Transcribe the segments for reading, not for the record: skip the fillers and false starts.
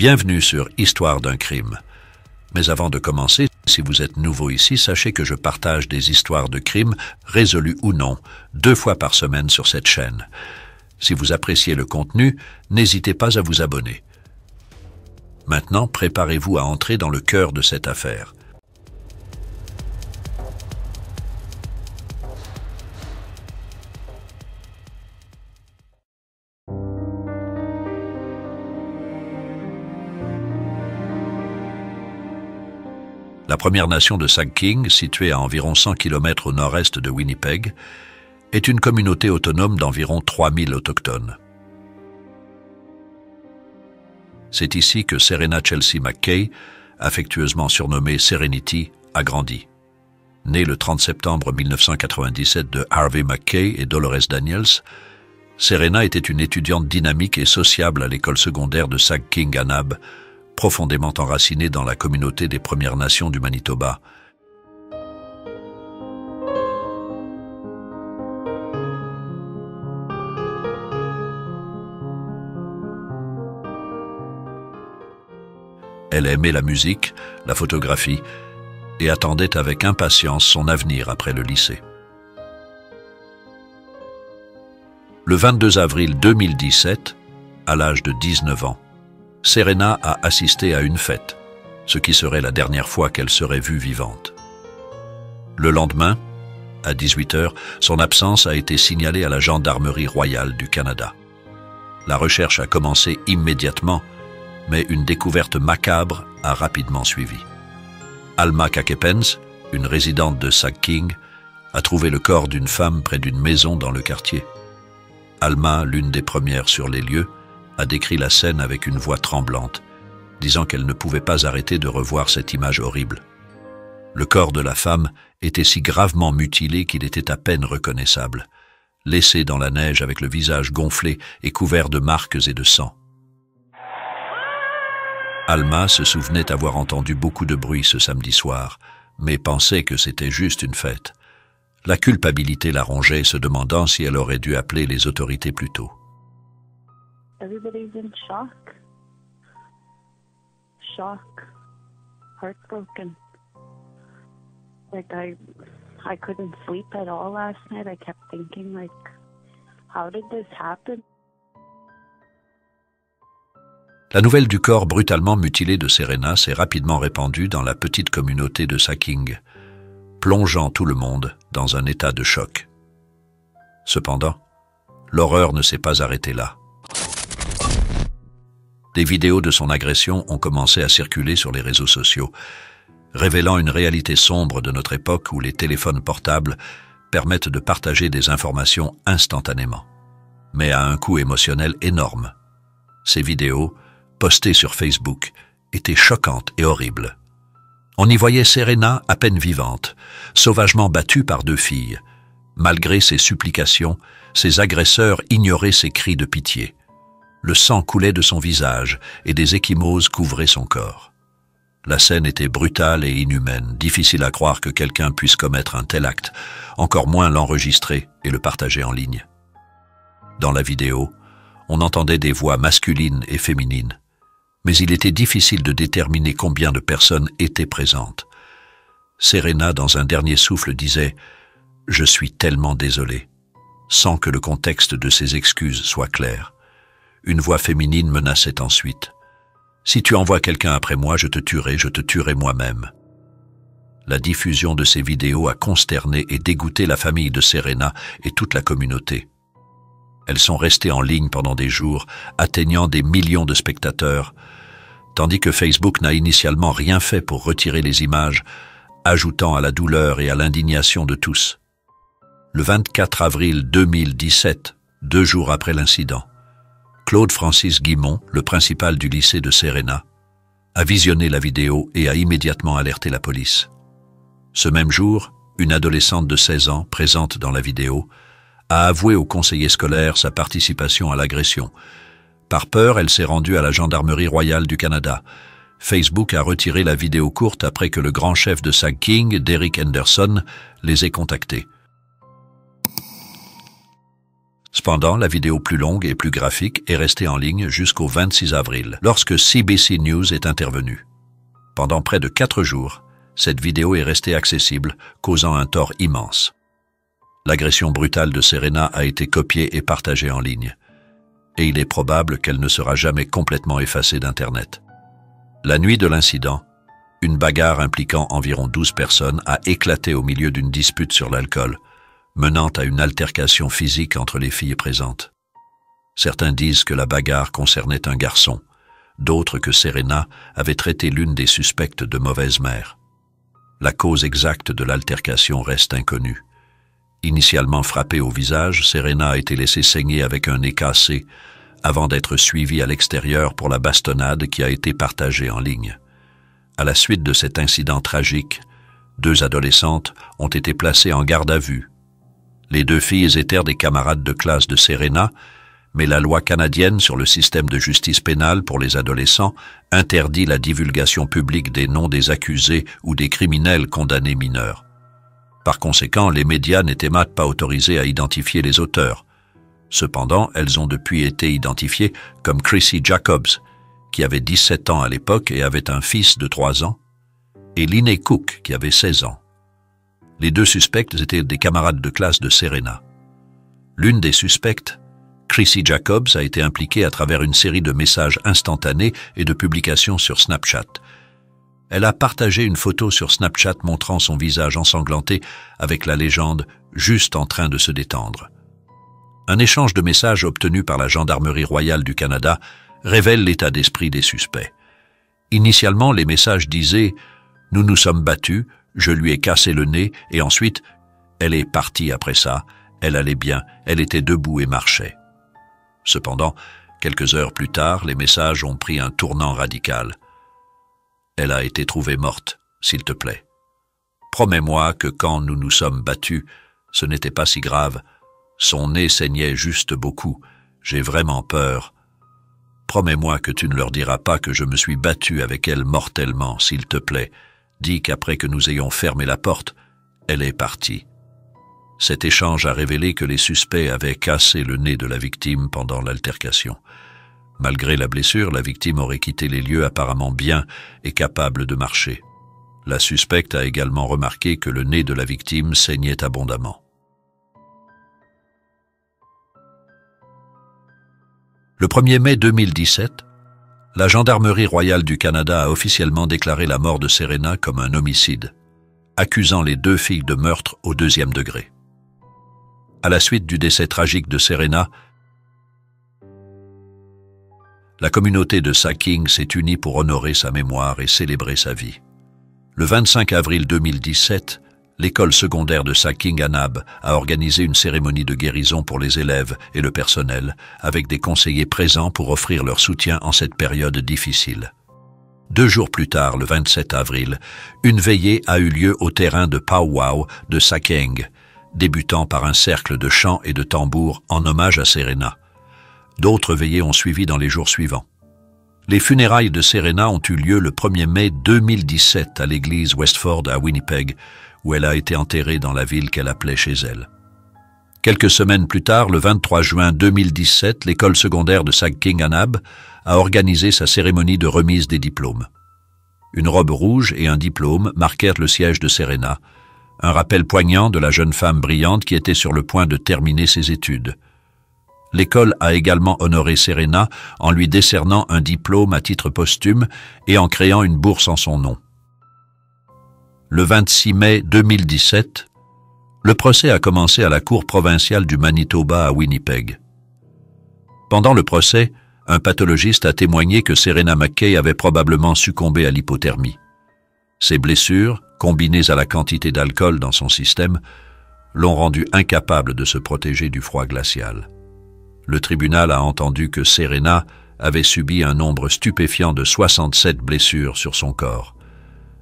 Bienvenue sur Histoire d'un crime. Mais avant de commencer, si vous êtes nouveau ici, sachez que je partage des histoires de crimes, résolues ou non, 2 fois par semaine sur cette chaîne. Si vous appréciez le contenu, n'hésitez pas à vous abonner. Maintenant, préparez-vous à entrer dans le cœur de cette affaire. La Première Nation de Sag King, située à environ 100 km au nord-est de Winnipeg, est une communauté autonome d'environ 3000 autochtones. C'est ici que Serena Chelsea McKay, affectueusement surnommée Serenity, a grandi. Née le 30 septembre 1997 de Harvey McKay et Dolores Daniels, Serena était une étudiante dynamique et sociable à l'école secondaire de Sag King à Nab, profondément enracinée dans la communauté des Premières Nations du Manitoba. Elle aimait la musique, la photographie et attendait avec impatience son avenir après le lycée. Le 22 avril 2017, à l'âge de 19 ans, Serena a assisté à une fête, ce qui serait la dernière fois qu'elle serait vue vivante. Le lendemain, à 18 h, son absence a été signalée à la Gendarmerie royale du Canada. La recherche a commencé immédiatement, mais une découverte macabre a rapidement suivi. Alma Kakepens, une résidente de Sag King, a trouvé le corps d'une femme près d'une maison dans le quartier. Alma, l'une des premières sur les lieux, a décrit la scène avec une voix tremblante, disant qu'elle ne pouvait pas arrêter de revoir cette image horrible. Le corps de la femme était si gravement mutilé qu'il était à peine reconnaissable, laissé dans la neige avec le visage gonflé et couvert de marques et de sang. Alma se souvenait avoir entendu beaucoup de bruit ce samedi soir, mais pensait que c'était juste une fête. La culpabilité la rongeait, se demandant si elle aurait dû appeler les autorités plus tôt. Everybody's in shock. Shock. Heartbroken. Like I couldn't sleep at all last night. I kept thinking, like, how did this happen? La nouvelle du corps brutalement mutilé de Serena s'est rapidement répandue dans la petite communauté de Sag King, plongeant tout le monde dans un état de choc. Cependant, l'horreur ne s'est pas arrêtée là. Des vidéos de son agression ont commencé à circuler sur les réseaux sociaux, révélant une réalité sombre de notre époque où les téléphones portables permettent de partager des informations instantanément, mais à un coût émotionnel énorme. Ces vidéos, postées sur Facebook, étaient choquantes et horribles. On y voyait Serena à peine vivante, sauvagement battue par 2 filles. Malgré ses supplications, ses agresseurs ignoraient ses cris de pitié. Le sang coulait de son visage et des ecchymoses couvraient son corps. La scène était brutale et inhumaine, difficile à croire que quelqu'un puisse commettre un tel acte, encore moins l'enregistrer et le partager en ligne. Dans la vidéo, on entendait des voix masculines et féminines, mais il était difficile de déterminer combien de personnes étaient présentes. Serena, dans un dernier souffle, disait « Je suis tellement désolée », sans que le contexte de ses excuses soit clair. Une voix féminine menaçait ensuite. « Si tu envoies quelqu'un après moi, je te tuerai moi-même. » La diffusion de ces vidéos a consterné et dégoûté la famille de Serena et toute la communauté. Elles sont restées en ligne pendant des jours, atteignant des millions de spectateurs, tandis que Facebook n'a initialement rien fait pour retirer les images, ajoutant à la douleur et à l'indignation de tous. Le 24 avril 2017, 2 jours après l'incident, Claude Francis Guimond, le principal du lycée de Serena, a visionné la vidéo et a immédiatement alerté la police. Ce même jour, une adolescente de 16 ans, présente dans la vidéo, a avoué au conseiller scolaire sa participation à l'agression. Par peur, elle s'est rendue à la Gendarmerie royale du Canada. Facebook a retiré la vidéo courte après que le grand chef de Sag King, Derek Henderson, les ait contactés. Cependant, la vidéo plus longue et plus graphique est restée en ligne jusqu'au 26 avril, lorsque CBC News est intervenu. Pendant près de 4 jours, cette vidéo est restée accessible, causant un tort immense. L'agression brutale de Serena a été copiée et partagée en ligne, et il est probable qu'elle ne sera jamais complètement effacée d'Internet. La nuit de l'incident, une bagarre impliquant environ 12 personnes a éclaté au milieu d'une dispute sur l'alcool, menant à une altercation physique entre les filles présentes. Certains disent que la bagarre concernait un garçon, d'autres que Serena avait traité l'une des suspectes de mauvaise mère. La cause exacte de l'altercation reste inconnue. Initialement frappée au visage, Serena a été laissée saigner avec un nez cassé, avant d'être suivie à l'extérieur pour la bastonnade qui a été partagée en ligne. À la suite de cet incident tragique, 2 adolescentes ont été placées en garde à vue. Les 2 filles étaient des camarades de classe de Serena, mais la loi canadienne sur le système de justice pénale pour les adolescents interdit la divulgation publique des noms des accusés ou des criminels condamnés mineurs. Par conséquent, les médias n'étaient pas autorisés à identifier les auteurs. Cependant, elles ont depuis été identifiées comme Chrissy Jacobs, qui avait 17 ans à l'époque et avait un fils de 3 ans, et Linné Cook, qui avait 16 ans. Les 2 suspects étaient des camarades de classe de Serena. L'une des suspectes, Chrissy Jacobs, a été impliquée à travers une série de messages instantanés et de publications sur Snapchat. Elle a partagé une photo sur Snapchat montrant son visage ensanglanté avec la légende « juste en train de se détendre ». Un échange de messages obtenu par la Gendarmerie royale du Canada révèle l'état d'esprit des suspects. Initialement, les messages disaient « Nous nous sommes battus, je lui ai cassé le nez et ensuite, elle est partie après ça, elle allait bien, elle était debout et marchait. » Cependant, quelques heures plus tard, les messages ont pris un tournant radical. « Elle a été trouvée morte, s'il te plaît. Promets-moi que quand nous nous sommes battus, ce n'était pas si grave. Son nez saignait juste beaucoup. J'ai vraiment peur. Promets-moi que tu ne leur diras pas que je me suis battu avec elle mortellement, s'il te plaît. Dis qu'après que nous ayons fermé la porte, elle est partie. » Cet échange a révélé que les suspects avaient cassé le nez de la victime pendant l'altercation. Malgré la blessure, la victime aurait quitté les lieux apparemment bien et capable de marcher. La suspecte a également remarqué que le nez de la victime saignait abondamment. Le 1er mai 2017, la Gendarmerie royale du Canada a officiellement déclaré la mort de Serena comme un homicide, accusant les 2 filles de meurtre au 2e degré. À la suite du décès tragique de Serena, la communauté de Sacking s'est unie pour honorer sa mémoire et célébrer sa vie. Le 25 avril 2017, l'école secondaire de Sacking-Anab a organisé une cérémonie de guérison pour les élèves et le personnel, avec des conseillers présents pour offrir leur soutien en cette période difficile. 2 jours plus tard, le 27 avril, une veillée a eu lieu au terrain de Powwow de Sacking, débutant par un cercle de chants et de tambours en hommage à Serena. D'autres veillées ont suivi dans les jours suivants. Les funérailles de Serena ont eu lieu le 1er mai 2017 à l'église Westford à Winnipeg, où elle a été enterrée dans la ville qu'elle appelait chez elle. Quelques semaines plus tard, le 23 juin 2017, l'école secondaire de Sacking-Anab a organisé sa cérémonie de remise des diplômes. Une robe rouge et un diplôme marquèrent le siège de Serena, un rappel poignant de la jeune femme brillante qui était sur le point de terminer ses études. L'école a également honoré Serena en lui décernant un diplôme à titre posthume et en créant une bourse en son nom. Le 26 mai 2017, le procès a commencé à la Cour provinciale du Manitoba à Winnipeg. Pendant le procès, un pathologiste a témoigné que Serena McKay avait probablement succombé à l'hypothermie. Ses blessures, combinées à la quantité d'alcool dans son système, l'ont rendue incapable de se protéger du froid glacial. Le tribunal a entendu que Serena avait subi un nombre stupéfiant de 67 blessures sur son corps,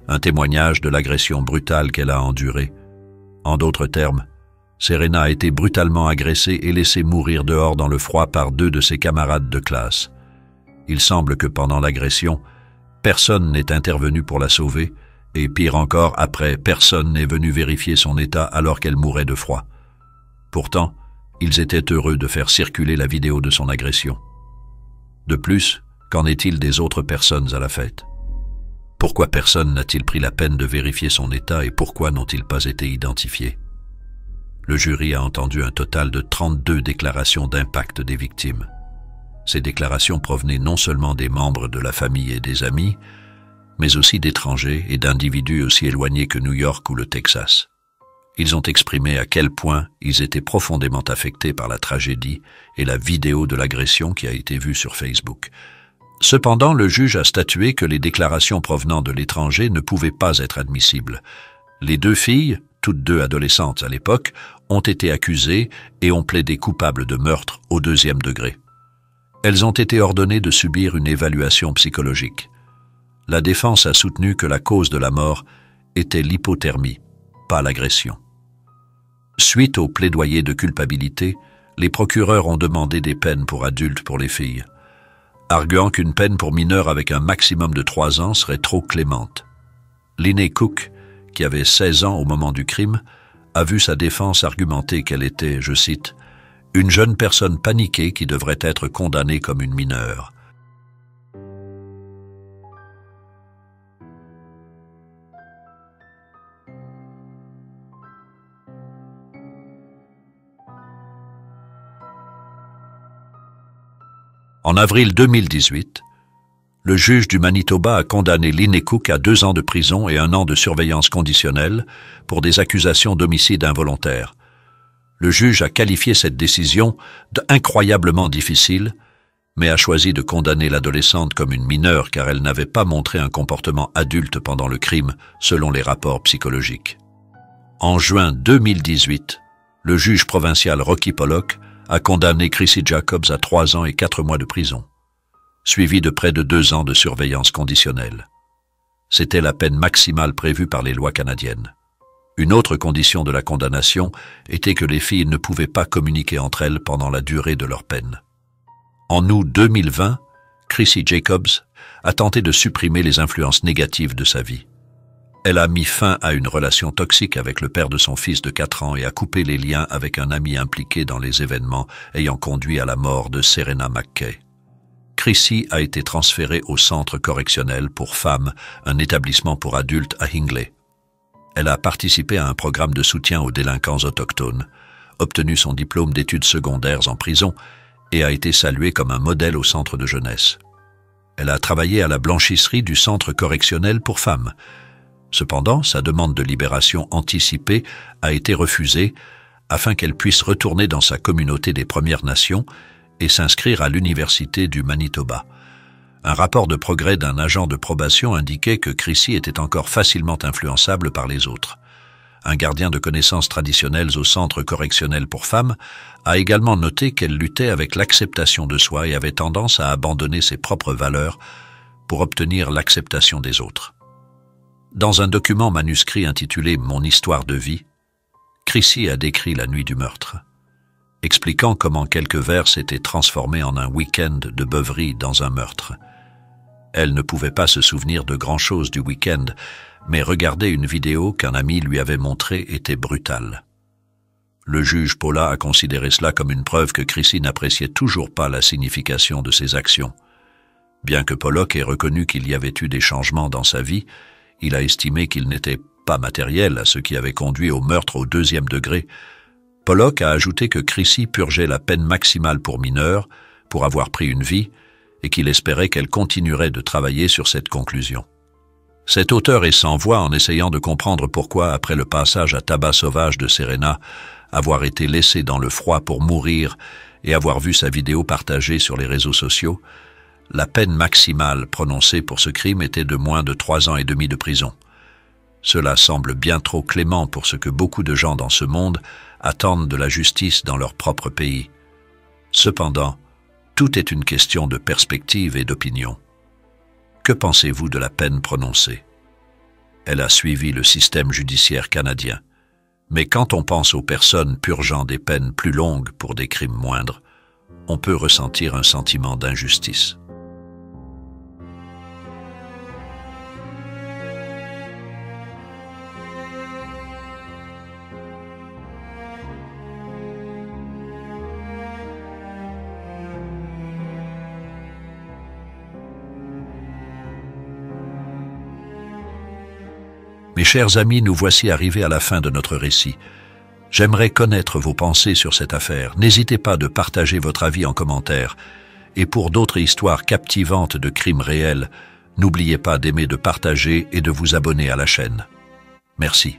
un témoignage de l'agression brutale qu'elle a endurée. En d'autres termes, Serena a été brutalement agressée et laissée mourir dehors dans le froid par 2 de ses camarades de classe. Il semble que pendant l'agression, personne n'est intervenu pour la sauver, et pire encore, après, personne n'est venu vérifier son état alors qu'elle mourait de froid. Pourtant, Ils étaient heureux de faire circuler la vidéo de son agression. De plus, qu'en est-il des autres personnes à la fête? Pourquoi personne n'a-t-il pris la peine de vérifier son état et pourquoi n'ont-ils pas été identifiés? Le jury a entendu un total de 32 déclarations d'impact des victimes. Ces déclarations provenaient non seulement des membres de la famille et des amis, mais aussi d'étrangers et d'individus aussi éloignés que New York ou le Texas. Ils ont exprimé à quel point ils étaient profondément affectés par la tragédie et la vidéo de l'agression qui a été vue sur Facebook. Cependant, le juge a statué que les déclarations provenant de l'étranger ne pouvaient pas être admissibles. Les deux filles, toutes deux adolescentes à l'époque, ont été accusées et ont plaidé coupables de meurtre au 2e degré. Elles ont été ordonnées de subir une évaluation psychologique. La défense a soutenu que la cause de la mort était l'hypothermie, pas l'agression. Suite au plaidoyer de culpabilité, les procureurs ont demandé des peines pour adultes pour les filles, arguant qu'une peine pour mineur avec un maximum de 3 ans serait trop clémente. Linnea Cook, qui avait 16 ans au moment du crime, a vu sa défense argumenter qu'elle était, je cite, « une jeune personne paniquée qui devrait être condamnée comme une mineure ». En avril 2018, le juge du Manitoba a condamné Linnea Cook à 2 ans de prison et 1 an de surveillance conditionnelle pour des accusations d'homicide involontaire. Le juge a qualifié cette décision d'incroyablement difficile, mais a choisi de condamner l'adolescente comme une mineure car elle n'avait pas montré un comportement adulte pendant le crime, selon les rapports psychologiques. En juin 2018, le juge provincial Rocky Pollock a condamné Chrissy Jacobs à 3 ans et 4 mois de prison, suivi de près de 2 ans de surveillance conditionnelle. C'était la peine maximale prévue par les lois canadiennes. Une autre condition de la condamnation était que les filles ne pouvaient pas communiquer entre elles pendant la durée de leur peine. En août 2020, Chrissy Jacobs a tenté de supprimer les influences négatives de sa vie. Elle a mis fin à une relation toxique avec le père de son fils de 4 ans et a coupé les liens avec un ami impliqué dans les événements ayant conduit à la mort de Serena McKay. Chrissy a été transférée au centre correctionnel pour femmes, un établissement pour adultes à Hingley. Elle a participé à un programme de soutien aux délinquants autochtones, obtenu son diplôme d'études secondaires en prison et a été saluée comme un modèle au centre de jeunesse. Elle a travaillé à la blanchisserie du centre correctionnel pour femmes. Cependant, sa demande de libération anticipée a été refusée afin qu'elle puisse retourner dans sa communauté des Premières Nations et s'inscrire à l'Université du Manitoba. Un rapport de progrès d'un agent de probation indiquait que Chrissy était encore facilement influençable par les autres. Un gardien de connaissances traditionnelles au centre correctionnel pour femmes a également noté qu'elle luttait avec l'acceptation de soi et avait tendance à abandonner ses propres valeurs pour obtenir l'acceptation des autres. Dans un document manuscrit intitulé « Mon histoire de vie », Chrissy a décrit la nuit du meurtre, expliquant comment quelques vers s'étaient transformés en un week-end de beuverie dans un meurtre. Elle ne pouvait pas se souvenir de grand-chose du week-end, mais regarder une vidéo qu'un ami lui avait montrée était brutale. Le juge Paula a considéré cela comme une preuve que Chrissy n'appréciait toujours pas la signification de ses actions. Bien que Pollock ait reconnu qu'il y avait eu des changements dans sa vie, il a estimé qu'il n'était pas matériel à ce qui avait conduit au meurtre au 2e degré. Pollock a ajouté que Chrissy purgeait la peine maximale pour mineur, pour avoir pris une vie, et qu'il espérait qu'elle continuerait de travailler sur cette conclusion. Cet auteur est sans voix en essayant de comprendre pourquoi, après le passage à tabac sauvage de Serena, avoir été laissée dans le froid pour mourir et avoir vu sa vidéo partagée sur les réseaux sociaux, la peine maximale prononcée pour ce crime était de moins de 3 ans et demi de prison. Cela semble bien trop clément pour ce que beaucoup de gens dans ce monde attendent de la justice dans leur propre pays. Cependant, tout est une question de perspective et d'opinion. Que pensez-vous de la peine prononcée? Elle a suivi le système judiciaire canadien. Mais quand on pense aux personnes purgeant des peines plus longues pour des crimes moindres, on peut ressentir un sentiment d'injustice. chers amis, nous voici arrivés à la fin de notre récit. J'aimerais connaître vos pensées sur cette affaire. N'hésitez pas de partager votre avis en commentaire. Et pour d'autres histoires captivantes de crimes réels, n'oubliez pas d'aimer, de partager et de vous abonner à la chaîne. Merci.